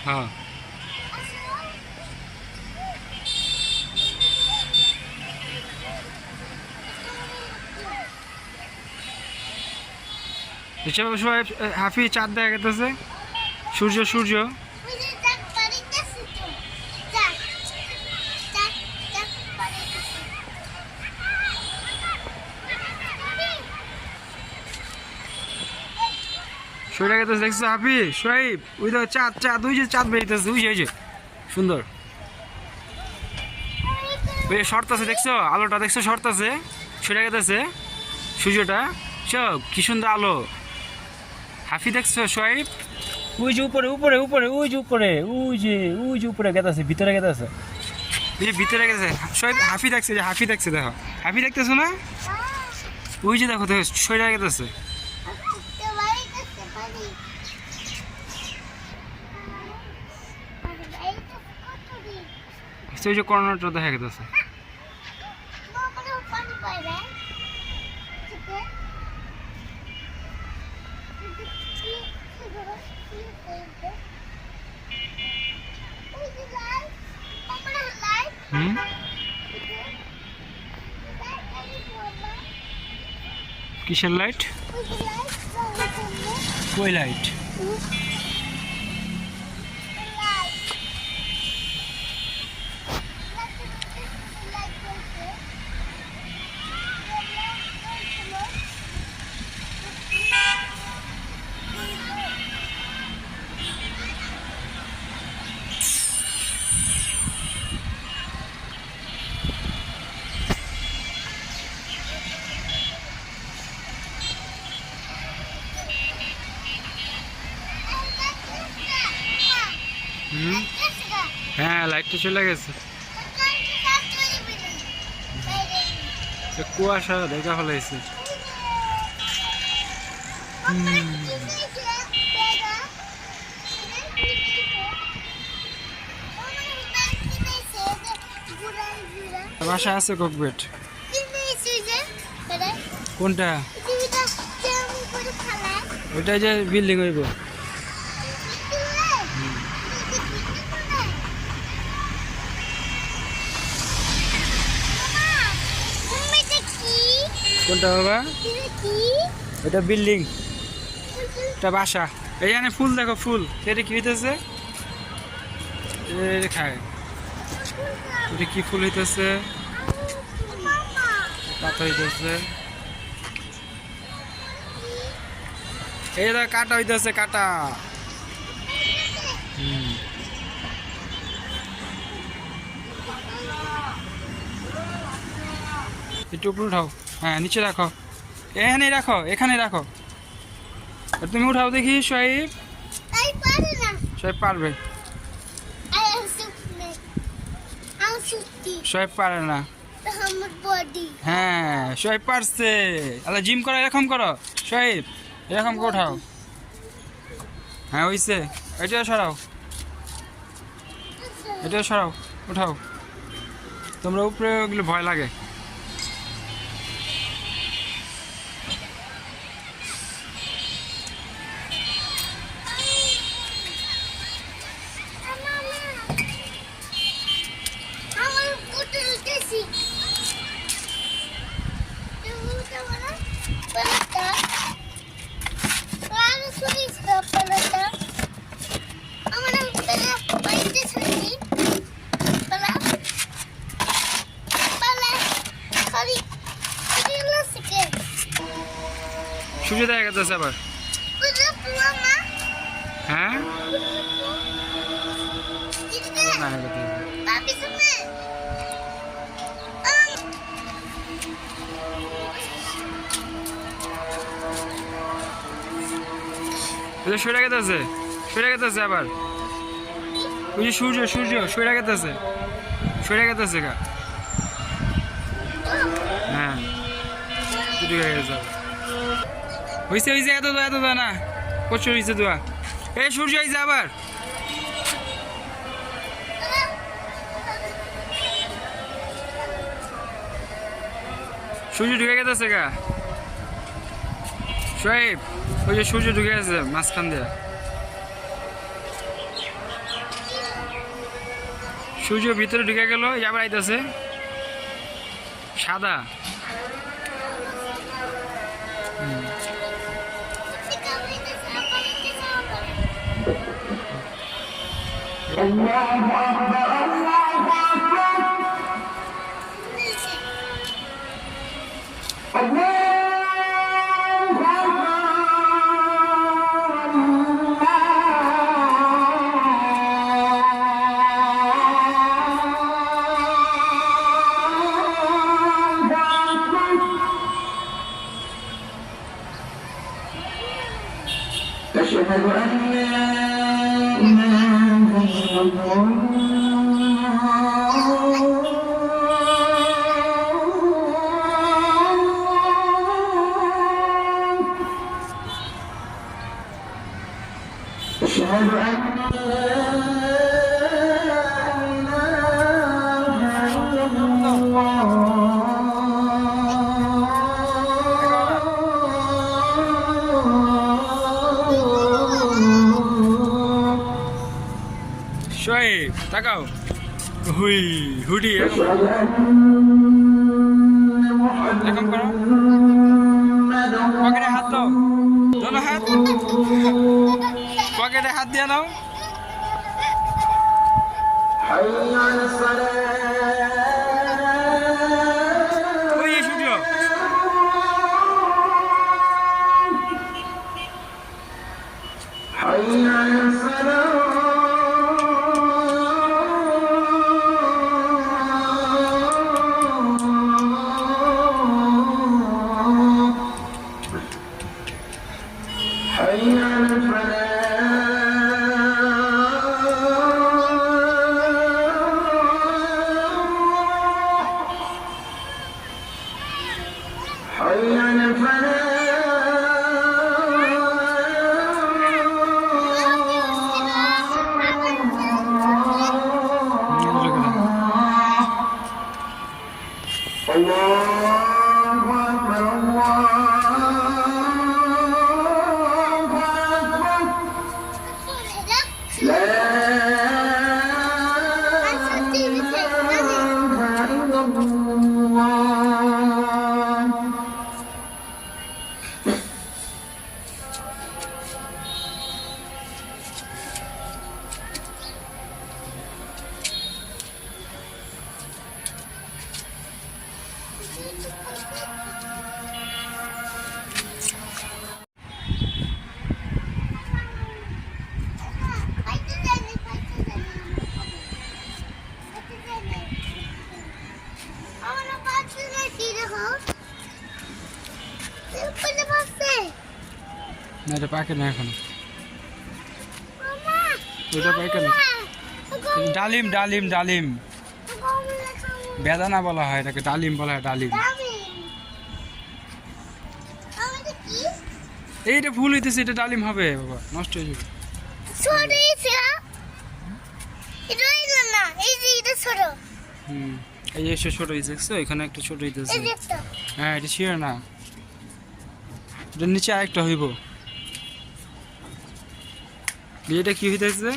हाँ সবাই হাফি চাঁদ দেখা গেছে, সূর্য সূর্য সূর্য গেছে দেখছো হাফি সোহাইব, ওই তো চাঁদ চাঁদ, ওই যে চাঁদ বেরিয়েছে, ওই যে সুন্দর ওই শর্ত আছে দেখছো, আলোটা দেখছো শর্ত আছে, সূর্য গেছে সূর্যটা সব কি সুন্দর আলো। হাফি দেখছো সোহাইব, ওই যে উপরে উপরে উপরে ওই যে উপরে ওই যে উপরে গেছে, ভিতরে গেছে, ওই যে ভিতরে গেছে সোহাইব। হাফি দেখছে, যে হাফি দেখছে, দেখো হাফি দেখতেছো না, ওই যে দেখো দেখো সূর্য গেছে। ওই যে কর্নারটা দেখা গেছে। কিসের লাইট? কই লাইট? হ্যাঁ লাইটটা চলে গেছে, কুয়াশা দেখা ফেলাইছে। বাসা আছে ককবেট। কোনটা? ওইটা যে বিল্ডিং হইব। কোনটা বাবা? এটা বিল্ডিং, এটা বাসা। এইখানে ফুল দেখো, ফুল এটা কি হইতেছে, খায় এটা কি ফুল হইতেছে, পাতা হইতেছে, এই কাটা হইতেছে, কাটা। একটু উপরে উঠাও, হ্যাঁ নিচে রাখো, এখানেই রাখো, এখানে রাখো। তুমি উঠাও দেখি সোহাইব। সোহাইব পারবে? সোহাইব পারে না। হ্যাঁ সোহাইব পারছে, আল্লাহ জিম করো, এরকম করো সোহাইব, এরকম করে উঠাও। হ্যাঁ হইছে, এটা সরাও, এটা সরাও, উঠাও। তোমরা উপরে ওগুলো ভয় লাগে। Basta. সূর্য দেখা গেছে আবার। হ্যাঁ না সরে গেছে, সরে গেছে আবার। ওই যে সূর্য সূর্য সরে গেছে, সরে গেছে গা। হ্যাঁ হয়েছে হয়েছে, এত দোয়া এত দোয়া না, প্রচুর হয়েছে দোয়া। এই সূর্য হয়েছে আবার। সূর্য ঢুকে গেছে গা সোহেব, ওই যে সূর্য ঢুকে গেছে মাঝখান দিয়ে। সূর্য ভিতরে ঢুকে গেল, আবার আইতেছে সাদা। أشهد أن لا إله إلا الله أشهد أن لا إله إلا الله সোহেব তাকাও, হুই হুডি এরকম করো, পকেটে হাত দাও, দোনো হাত পকেটে হাত দিয়ে দাও। ওই সূর্য না, এটা পাকে না এখন, ওটা পাকে না। ডালিম ডালিম ডালিম, বেদানা বলা হয় এটাকে, ডালিম বলা হয় ডালিম। এইটা ফুল হইতেছে, এটা ডালিম হবে বাবা, নষ্ট হয়ে যাবে। এই যে ছোট হয়েছে, এখানে একটা ছোট হইতেছে। হ্যাঁ এটা ছিল না, এটা নিচে আরেকটা হইব। এটা কি হইতেছে?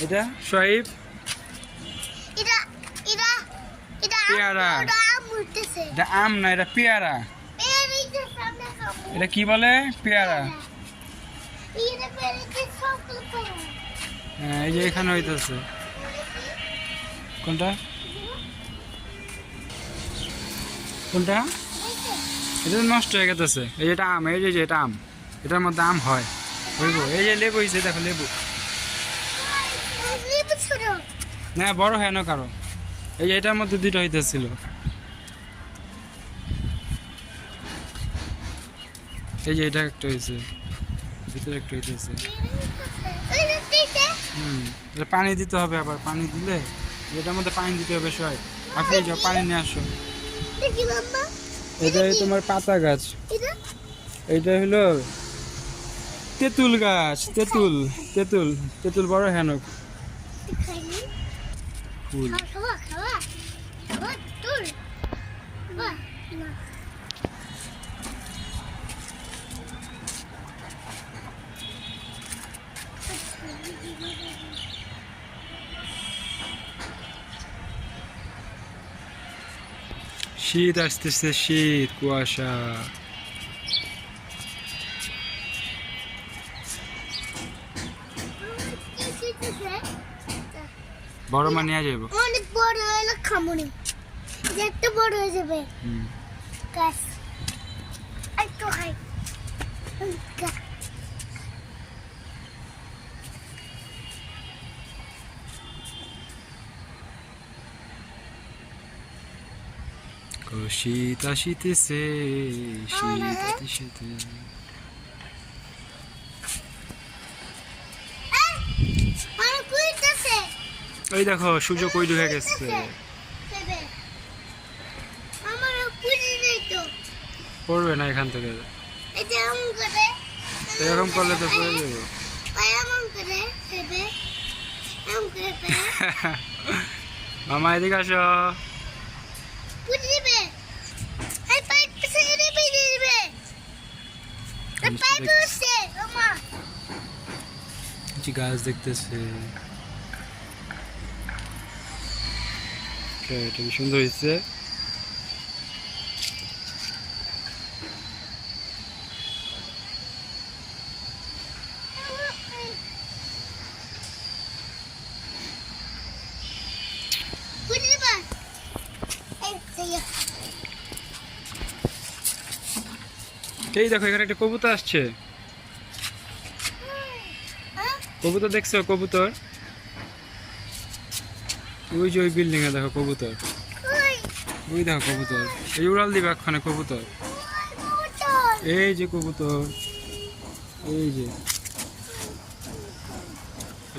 এটা সোহেব পেয়ারা, এটা আম না, এটা পেয়ারা। এটা কি বলে? পেয়ারা। হ্যাঁ এই যে এখানে হইতেছে। কোনটা কোনটা? এটা তো নষ্ট হয়ে গেছে। এই যে এটা আম, এই যে এটা আম, এটার মধ্যে আম হয় বুঝবো। এই যে লেবু হয়েছে, দেখো লেবু না বড় হয় না কারো। এই যে এটার মধ্যে দুটো হইতেছিল। এই যে এটা একটা হয়েছে, ভিতরে একটা হইতেছে। এটা পানি দিতে হবে, আবার পানি দিলে এটার মধ্যে পানি দিতে হবে সবাই। আপনি যাও পানি নিয়ে আসো। এটাই তোমার পাতা গাছ, এইটা হলো তেঁতুল গাছ। তেঁতুল তেঁতুল তেঁতুল বড় হেনক ফুল। শীত আসতেছে, শীত, কুয়াশা। বড় মা নিয়ে যাবো, অনেক বড় হলে খামুনি, একটা বড় হয়ে যাবে গাছ। একটু খাই শীত আসিতেছে, শীত আসিতেছে। ওই দেখো সূর্য কই ঢুকে গেছে। পড়বে না এখান থেকে, এরকম করলে তো পড়ে যাবে। মামা এদিকে আসো। গাছ দেখতেছে, এটা কি সুন্দর হয়েছে। এই দেখো এখানে একটা কবুতর আসছে। কবুতর দেখছো? কবুতর ওই যে ওই বিল্ডিং এ দেখো কবুতর, ওই দেখো কবুতর। এই উড়াল দিবে এক্ষণে কবুতর। এই যে কবুতর, এই যে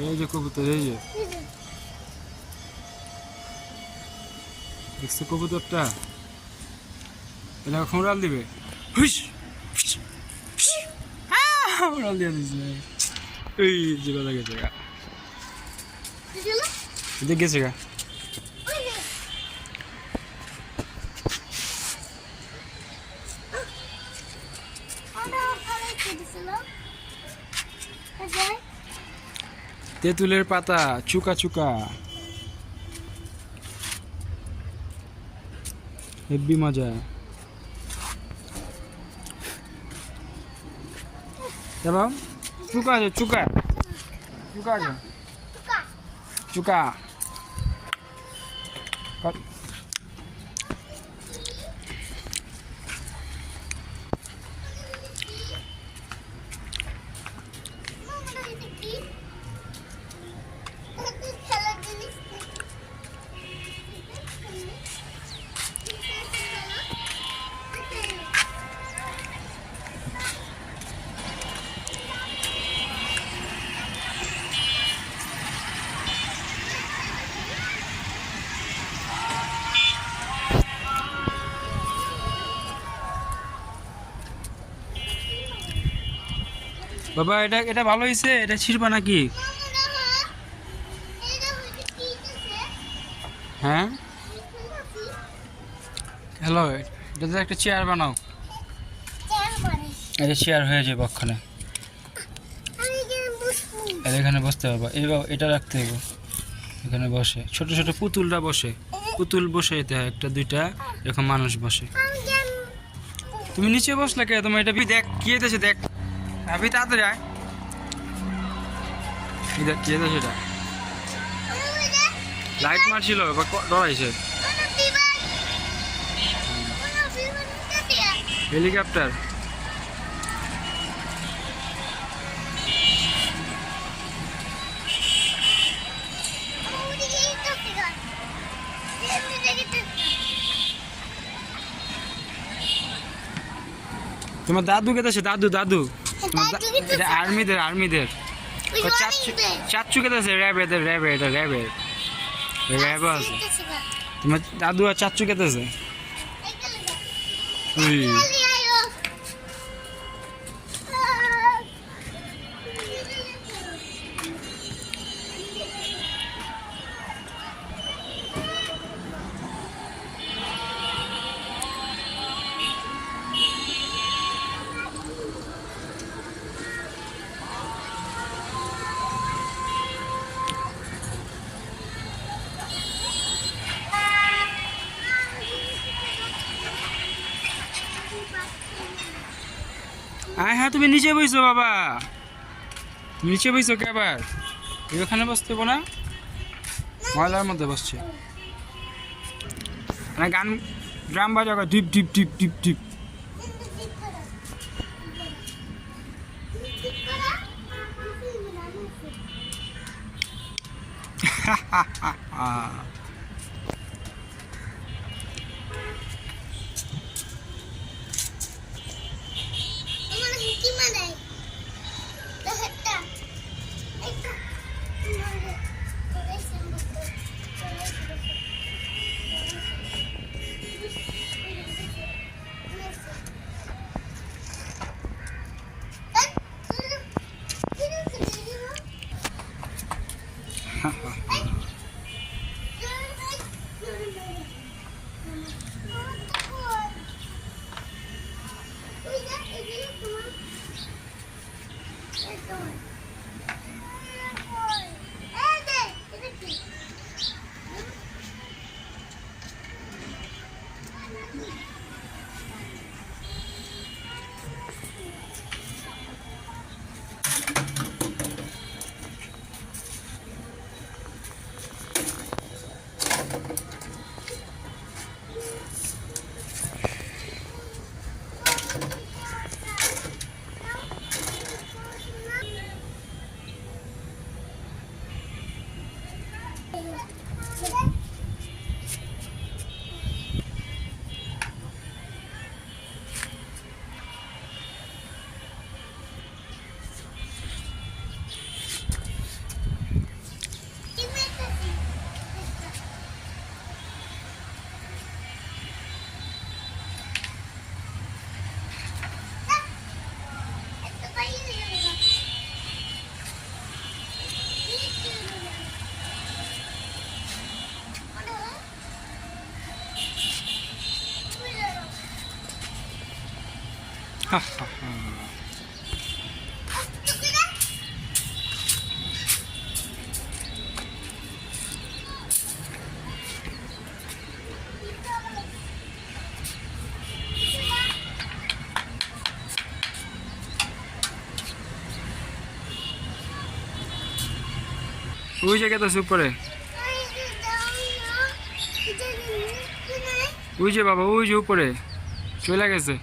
এই যে কবুতর, এই যে দেখছো কবুতরটা? এটা এখন উড়াল দিবে, হুস উড়াল দিয়ে দিচ্ছে। এই যে কথা গেছে গা, গেছে গা। তেঁতুলের পাতা চুকা চুকা, হেব্বি মজা। এবং চুকা আছে, চুকা চুকা আছে, চুকা। বাবা এটা এটা ভালো হয়েছে, এটা ছিড়বা নাকি? হ্যাঁ হ্যালো, এটাতে একটা চেয়ার বানাও। এটা চেয়ার হয়ে যাবে ওখানে, এখানে বসতে পারবা। এবার এটা রাখতে হবে, এখানে বসে ছোট ছোট পুতুলরা বসে, পুতুল বসে যেতে হয়, একটা দুইটা এরকম মানুষ বসে। তুমি নিচে বসলে কে? তোমার এটা দেখ কি হইতেছে, দেখ ভাবি তাড়াতাড়ি আয়, দেখ কি হইতেছে। এটা লাইট মারছিল, ডরাইছে। হেলিকপ্টার। তোমার দাদু কেটেছে, দাদু দাদু এটা আর্মিদের আর্মিদের। চাচ্চু কেটেছে র্যাবেদের, র্যাবে এটা র্যাবের, র্যাবও আছে। তোমার দাদু আর চাচ্চু কেটেছে। হ্যাঁ হ্যাঁ, তুমি নিচে বইছো বাবা, তুমি নিচে বইছো কে আবার? ওখানে বসতে না, ময়লার মধ্যে বসছে। মানে গান ড্রাম বাজা করে deep deep deep deep deep. ওই জায়গাতে আছে উপরে, ওই যে বাবা, ওই যে উপরে চলে গেছে,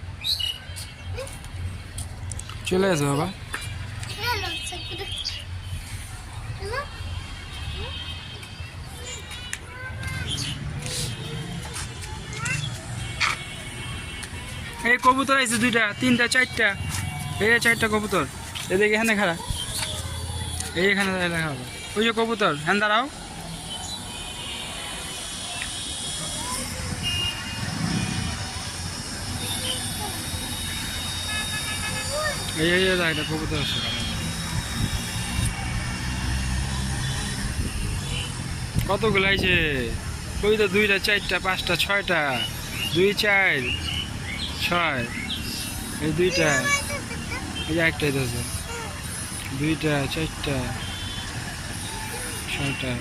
চলে গেছে বাবা। এই কবুতর আছে দুইটা, তিনটা, চারটা, এই চারটা কবুতর। এদিকে এখানে খাড়া, এই এখানে লেখা হবে। ওই যে কবুতর, হ্যাঁ দাঁড়াও। এই একটা কবুতর আছে। কতগুলো আছে? ওই তো দুইটা, চারটা, পাঁচটা, ছয়টা, 2, 4, 6, এই দুইটা, এই যে একটাই তো আছে, 2টা, 4টা, 6টা।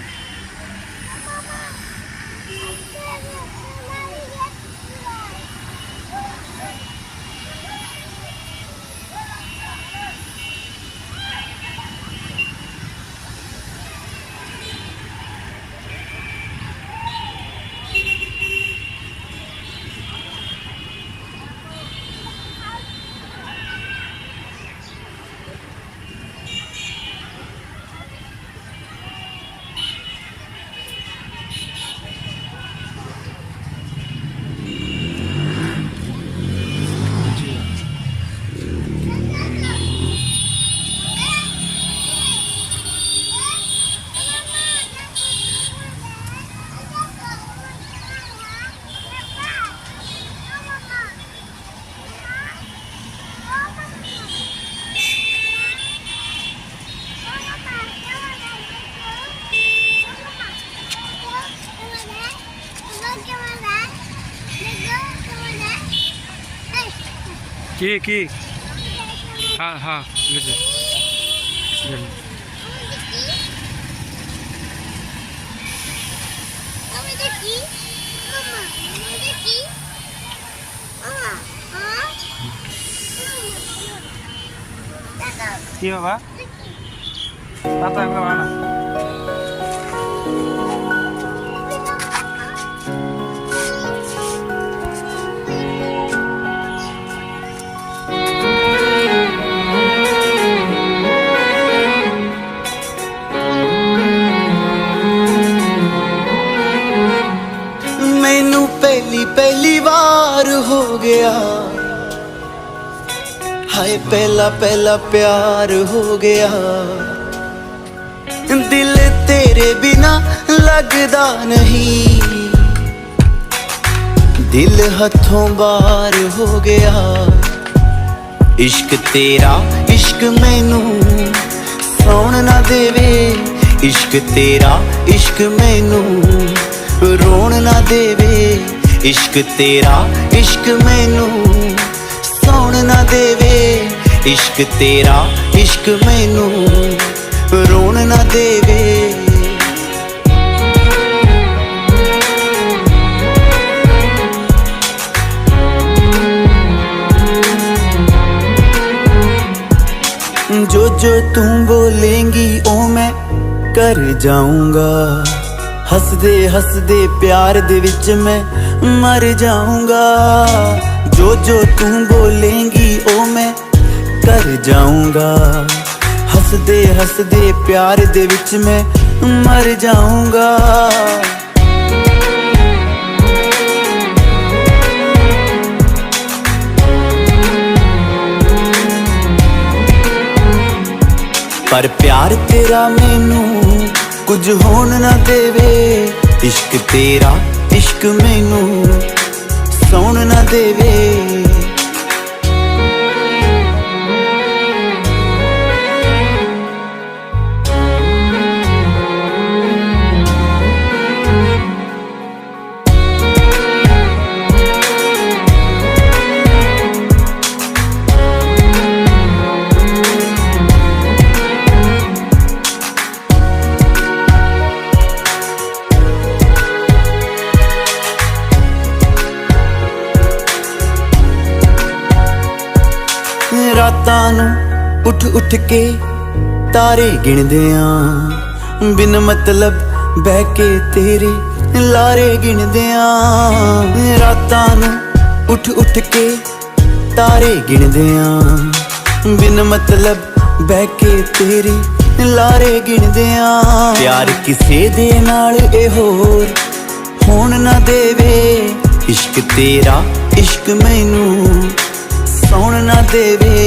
কি হ্যাঁ হ্যাঁ বুঝেছি। আমি দেখি মামা আমি দেখি মামা হ্যাঁ দাদা কি বাবা পাতা এগুলো বানা मैनू पहली पहली बार हो गया हाय पहला पहला प्यार हो गया दिल तेरे बिना लगदा नहीं दिल हथों बाहर हो गया इश्क तेरा इश्क मैनू सौण ना देवे इश्क तेरा इश्क मैनू रोण ना देवे इश्क तेरा इश्क मैनू सौण ना देवे इश्क तेरा इश्क मैनू रोण ना देवे जो जो तू बोलेंगी ओ मैं कर जाऊंगा हसदे हसदे प्यार दे विच मैं मर जाऊंगा जो जो तू बोलेंगी ओ मैं कर जाऊंगा हसदे हसदे प्यार दे विच मैं मर जाऊंगा पर प्यार तेरा मैनू कुछ होन ना देवे इश्क तेरा इश्क मैनू सौण ना देवे रातां नूं उठ उठ के तारे गिणदे आं बिन मतलब बह के तेरे लारे गिणदे आं रातां नूं उठ उठ के तारे गिणदे आं बिन मतलब बह के तेरे लारे गिणदे आं प्यार किसे दे नाल ए होर होण ना देवे इश्क तेरा इश्क मैनू सौण ना देवे